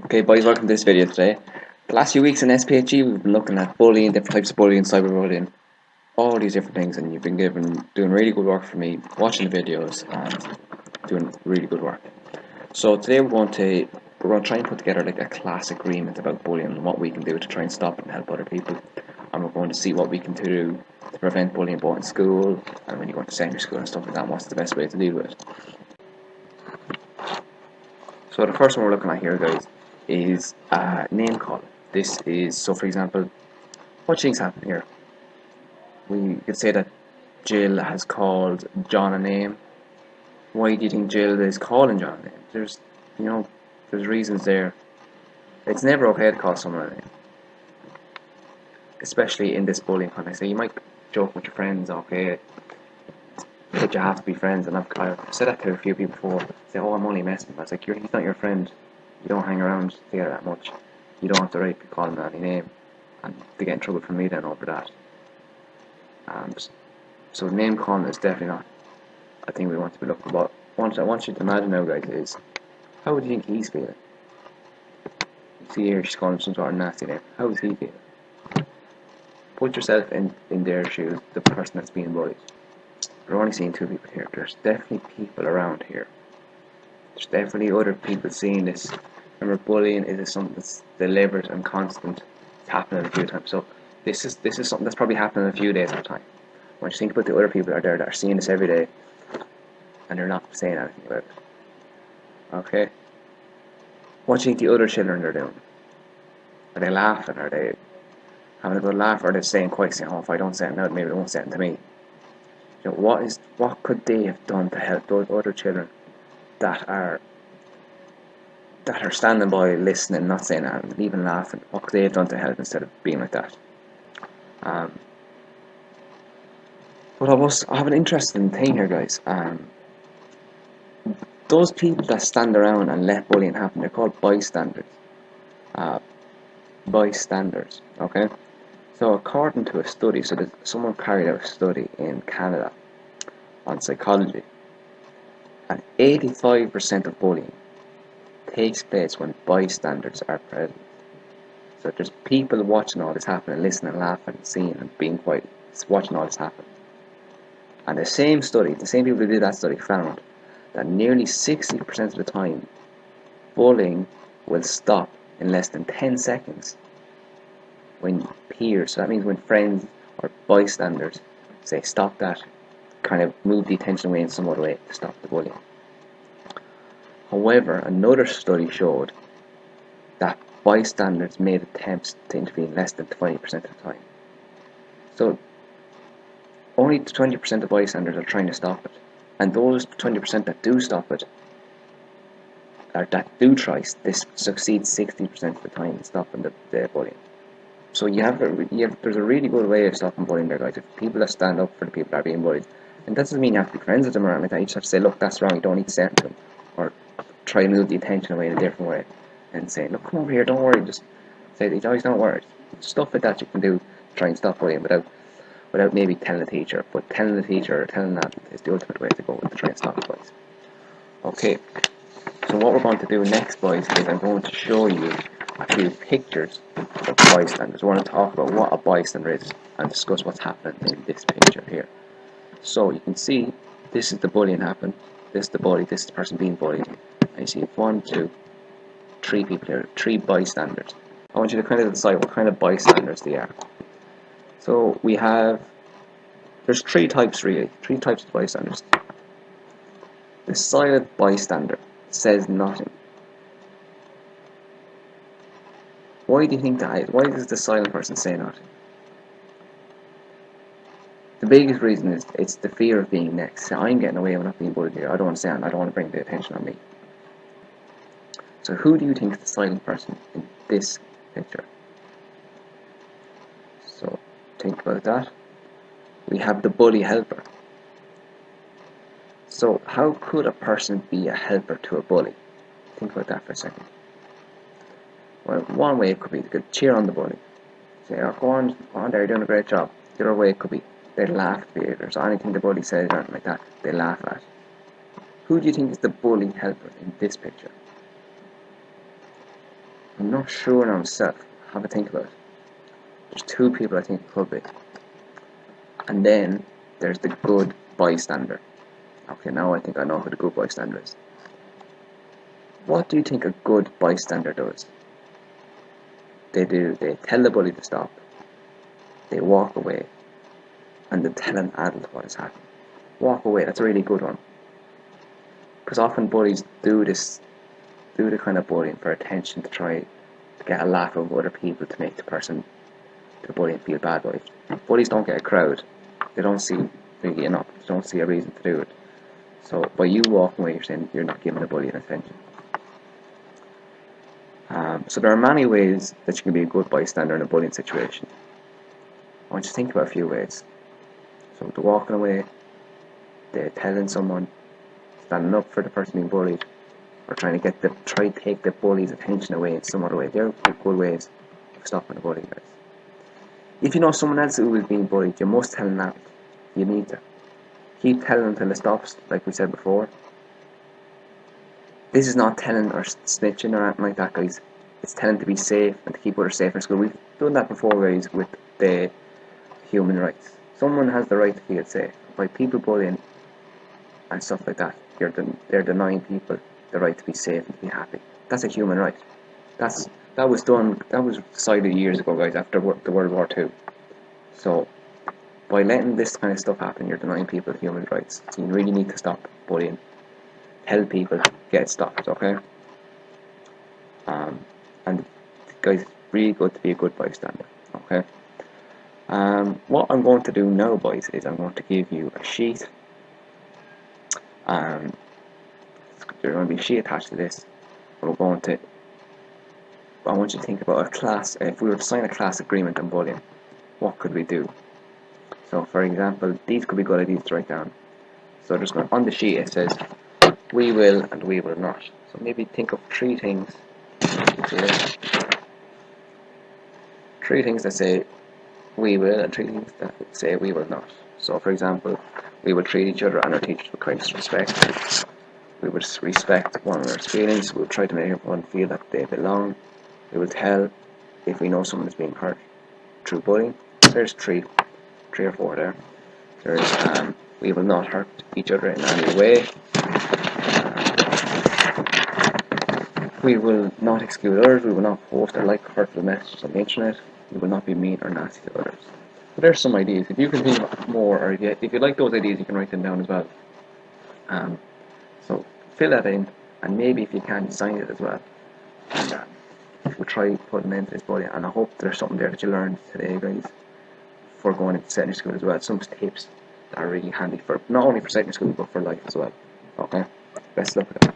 Okay, boys, welcome to this video today. The last few weeks in SPHG, we've been looking at bullying, different types of bullying, cyberbullying, all these different things, and you've been doing really good work for me, watching the videos and doing really good work. So today we're going to try and put together like a class agreement about bullying and what we can do to try and stop it and help other people. And we're going to see what we can do to prevent bullying both in school and when you go into secondary school and stuff like that, and what's the best way to deal with it. So the first one we're looking at here, guys, is name calling. This is, so for example, what things happen here? We could say that Jill has called John a name. Why do you think Jill is calling John a name? There's reasons there. It's never okay to call someone a name, especially in this bullying context. So you might joke with your friends, okay, but you have to be friends. And I've said that to a few people before. Say, "Oh, I'm only messing." I was like, "He's not your friend. You don't hang around together that much. You don't have the right to call him any name." And they get in trouble from me then over that. And so name calling is definitely not a thing we want to be looking about. I want you to imagine now, guys, is how would you think he's feeling? You see here, she's calling him some sort of nasty name. How is he feeling? Put yourself in their shoes, the person that's being bullied. We're only seeing two people here. There's definitely people around here. There's definitely other people seeing this. Remember, bullying is something that's deliberate and constant. It's happening a few times. So this is something that's probably happening a few days at a time. When you think about the other people out there that are seeing this every day, and they're not saying anything about it. Okay? What do you think the other children are doing? Are they laughing? Are they having a good laugh? Or are they saying, "Oh, if I don't say it now, maybe they won't say it to me." What could they have done to help those other children that are standing by, listening, not saying anything, even laughing? What could they have done to help instead of being like that? But I have an interesting thing here, guys. Those people that stand around and let bullying happen, they're called bystanders. Uh, Bystanders, okay? So according to a study, someone carried out a study in Canada on psychology, and 85% of bullying takes place when bystanders are present. So there's people watching all this happen and listening, laughing, seeing, and being quiet, watching all this happen. And the same people who did that study found that nearly 60% of the time, bullying will stop in less than 10 seconds when peers, so that means when friends or bystanders say stop that, kind of move the attention away in some other way to stop the bullying. However, another study showed that bystanders made attempts to intervene less than 20% of the time. So only 20% of bystanders are trying to stop it. And those 20% that do stop it, or that do try, this succeeds 60% of the time in stopping the bullying. So there's a really good way of stopping bullying there, guys. If people that stand up for the people that are being bullied, and that doesn't mean you have to be friends with them or anything like that. You just have to say, "Look, that's wrong. You don't need to say it to them," or try to move the attention away in a different way, and say, "Look, come over here. Don't worry." Just say, "Guys, don't worry." Stuff like that you can do to try and stop bullying without maybe telling the teacher. But telling the teacher or telling that is the ultimate way to go to try and stop it, boys. Okay. So what we're going to do next, boys, is I'm going to show you a few pictures of bystanders. We're going to talk about what a bystander is and discuss what's happening in this picture here. So you can see this is the bullying happened. This is the bully. This is the person being bullied. And you see 1, 2, 3 people here, 3 bystanders. I want you to kind of decide what kind of bystanders they are. So there's 3 types really, 3 types of bystanders. The silent bystander says nothing. Why do you think that is? Why does the silent person say nothing? The biggest reason is it's the fear of being next. So I'm getting away with not being bullied here. I don't want to say it. I don't want to bring the attention on me. So who do you think is the silent person in this picture? So think about that. We have the bully helper. So how could a person be a helper to a bully? Think about that for a second. Well, one way it could be they could cheer on the bully. Say, "Oh, go on there, you're doing a great job." The other way it could be they laugh at behaviour. So anything the bully says or anything like that, they laugh at. Who do you think is the bully helper in this picture? I'm not sure now myself. Have a think about it. There's two people I think it could be. And then there's the good bystander. Okay, now I think I know who the good bystander is. What do you think a good bystander does? They tell the bully to stop, they walk away, and they tell an adult what has happened. Walk away, that's a really good one. Because often bullies do the kind of bullying for attention to try to get a laugh out of other people to make the bully feel bad about it. Bullies don't get a crowd. They don't see really enough. They don't see a reason to do it. So by you walking away, you're saying you're not giving the bully an attention. So there are many ways that you can be a good bystander in a bullying situation. I want you to think about a few ways. So the walking away, the telling someone, standing up for the person being bullied, or try to take the bully's attention away in some other way. They're good ways of stopping the bullying, guys. If you know someone else who is being bullied, you must tell them that. You need to. Keep telling them until it stops, like we said before. This is not telling or snitching or anything like that, guys. It's telling to be safe and to keep others safe in school. We've done that before, guys, with the human rights. Someone has the right to feel safe. By people bullying and stuff like that, they're denying people the right to be safe and to be happy. That's a human right. That was decided years ago, guys, after the World War II. So by letting this kind of stuff happen, you're denying people human rights. So you really need to stop bullying. Tell people, get it stopped, okay? And guys, it's really good to be a good bystander, okay? What I'm going to do now, boys, is I'm going to give you a sheet. There's going to be a sheet attached to this. I want you to think about a class. If we were to sign a class agreement on bullying, what could we do? So, for example, these could be good ideas to write down. So, just going on the sheet, it says we will and we will not. So maybe think of three things that say we will and three things that say we will not. So, for example, we will treat each other and our teachers with kindness and respect. We will respect one another's feelings. We will try to make everyone feel that they belong. We will tell if we know someone is being hurt through bullying. There's three or four there. There's we will not hurt each other in any way. We will not exclude others. We will not post or like hurtful messages on the internet. We will not be mean or nasty to others. So there's some ideas. If you can think more, or if you like those ideas, you can write them down as well. So fill that in, and maybe if you can, sign it as well. And we'll try putting an end to this bullying. And I hope there's something there that you learned today, guys, for going into secondary school as well. Some tips that are really handy for not only for secondary school but for life as well. Okay, best of luck with that.